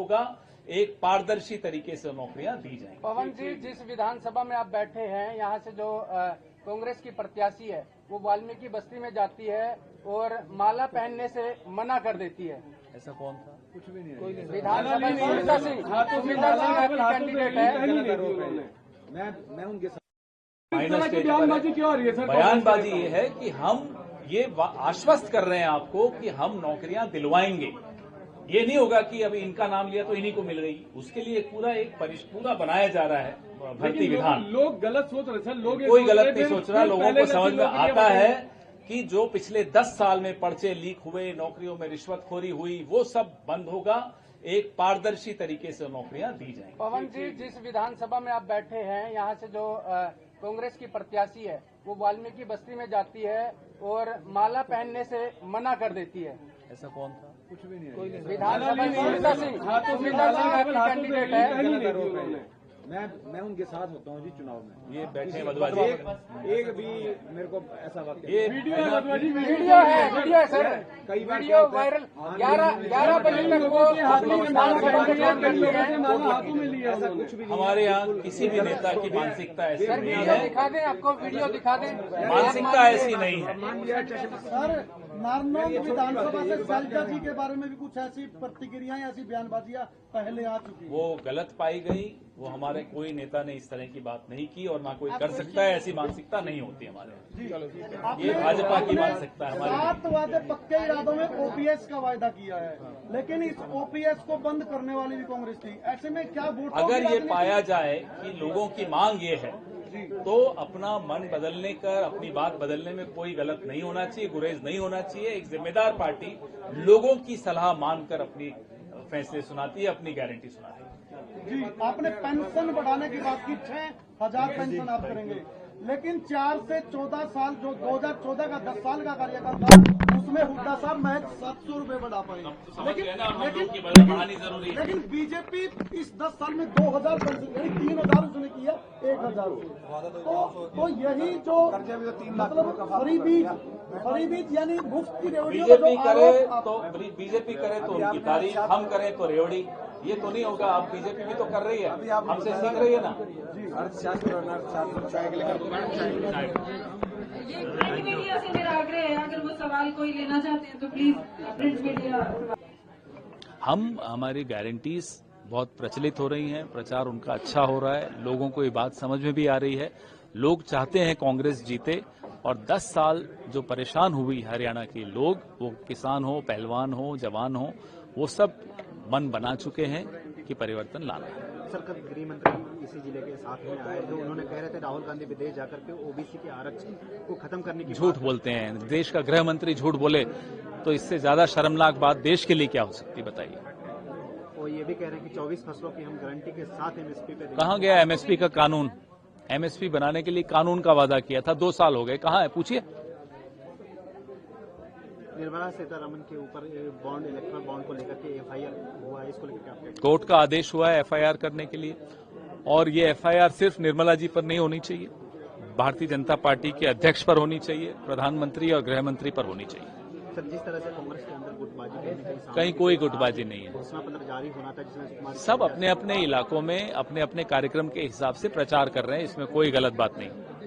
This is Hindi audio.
होगा, एक पारदर्शी तरीके से नौकरियां दी जाएंगी। पवन जी, जिस विधानसभा में आप बैठे हैं, यहाँ से जो कांग्रेस की प्रत्याशी है वो वाल्मीकि बस्ती में जाती है और माला पहनने से मना कर देती है। ऐसा कौन था? कुछ भी नहीं। विधानसभा सुमित्रा सिंह कैंडिडेट है। मैं उनके साथ बयानबाजी क्यों आ रही है सर? बयानबाजी ये है कि हम ये आश्वस्त कर रहे हैं आपको कि हम नौकरियां दिलवाएंगे। ये नहीं होगा कि अभी इनका नाम लिया तो इन्हीं को मिल गई। उसके लिए पूरा बनाया जा रहा है भर्ती विधान। लोग गलत सोच रहे सर, लोग कोई गलत नहीं सोच रहा। लोगों को समझ में आता है कि जो पिछले 10 साल में पर्चे लीक हुए, नौकरियों में रिश्वतखोरी हुई, वो सब बंद होगा। एक पारदर्शी तरीके से नौकरियां दी जाएंगी। पवन जी, जिस विधानसभा में आप बैठे हैं, यहाँ से जो कांग्रेस की प्रत्याशी है वो वाल्मीकि बस्ती में जाती है और माला पहनने से मना कर देती है। ऐसा कौन था? कुछ भी नहीं। विधानसभा सुमित्रा सिंह कैंडिडेट है। मैं उनके साथ होता हूँ जी चुनाव में। ये बैठे मधुबाजी एक भी मेरे को ऐसा वक्त ये वीडियो है सर, कई बार वीडियो वायरल 11 बजे तक वो अपनी विधानसभा में काम करती है। ऐसा कुछ भी हमारे यहाँ किसी भी नेता की मानसिकता ऐसी सर, नहीं वीडियो है। दिखा दें, आपको वीडियो दिखा दें। मानसिकता ऐसी नहीं है। सर, नारनौल विधानसभा से शैलजा जी के बारे में भी कुछ ऐसी प्रतिक्रियाएं, ऐसी बयानबाजियां पहले आ चुकी हैं। वो गलत पाई गई। वो हमारे कोई नेता ने इस तरह की बात नहीं की और ना कोई कर सकता है। ऐसी मानसिकता नहीं होती हमारे। ये भाजपा की मानसिकता है हमारी। 7 वादे पक्के इरादों में ओपीएस का वायदा किया है, लेकिन इस ओपीएस को बंद करने वाली भी कांग्रेस थी। ऐसे में क्या वोट, अगर ये पाया जाए कि लोगों की मांग ये है तो अपना मन बदलने का, अपनी बात बदलने में कोई गलत नहीं होना चाहिए, गुरेज नहीं होना चाहिए। एक जिम्मेदार पार्टी लोगों की सलाह मानकर अपनी फैसले सुनाती है, अपनी गारंटी सुनाती है। जी, आपने पेंशन बढ़ाने की बात की, 6,000 पेंशन आप करेंगे, लेकिन 4 से 14 साल जो 2014 का 10 साल का कार्यकाल था, उसमें हुड्डा साहब महज 700 रुपए बढ़ा पाए। लेकिन बीजेपी इस 10 साल में 2,000 पेंशन, यानी 3,000 उसने किया, 1,000। तो यही जो मतलब फरी बीज यानी मुफ्त की रेवड़ियों का जो बीजेपी करे तो उनकी तारीफ, हम करें तो रेवड़ी। ये तो नहीं होगा। अब बीजेपी भी तो कर रही है, हमसे सीख रही है ना। ये प्रिंट मीडिया से मेरा आग्रह है, अगर वो सवाल कोई लेना चाहते हैं तो प्लीज प्रिंट मीडिया। हमारी गारंटीज बहुत प्रचलित हो रही हैं, प्रचार उनका अच्छा हो रहा है, लोगों को ये बात समझ में भी आ रही है। लोग चाहते हैं कांग्रेस जीते और 10 साल जो परेशान हुई हरियाणा के लोग, वो किसान हो, पहलवान हो, जवान हो, वो सब मन बना चुके हैं कि परिवर्तन लाना है। सर, कल गृह मंत्री इसी जिले के साथ में आए थे, उन्होंने कह रहे थे राहुल गांधी विदेश जाकर के ओबीसी के आरक्षण को खत्म करने की झूठ बोलते हैं। देश का गृह मंत्री झूठ बोले तो इससे ज्यादा शर्मनाक बात देश के लिए क्या हो सकती है, बताइए। वो ये भी कह रहे हैं कि 24 फसलों की हम गारंटी के साथ एमएसपी पे। कहाँ गया एमएसपी का कानून? एमएसपी बनाने के लिए कानून का वादा किया था, 2 साल हो गए, कहाँ है पूछिए। निर्मला सीतारमण के ऊपर बॉन्ड, इलेक्ट्रल बॉन्ड को लेकर के एफआईआर हुआ है, इसको लेकर क्या कोर्ट का आदेश हुआ है एफआईआर करने के लिए, और ये एफआईआर सिर्फ निर्मला जी पर नहीं होनी चाहिए, भारतीय जनता पार्टी के अध्यक्ष पर होनी चाहिए, प्रधानमंत्री और गृह मंत्री पर होनी चाहिए। सर, जिस तरह से कांग्रेस के अंदर गुटबाजी कहीं कोई गुटबाजी नहीं है। घोषणा पत्र जारी होना था जिसमें सब अपने अपने इलाकों में अपने अपने कार्यक्रम के हिसाब से प्रचार कर रहे हैं, इसमें कोई गलत बात नहीं।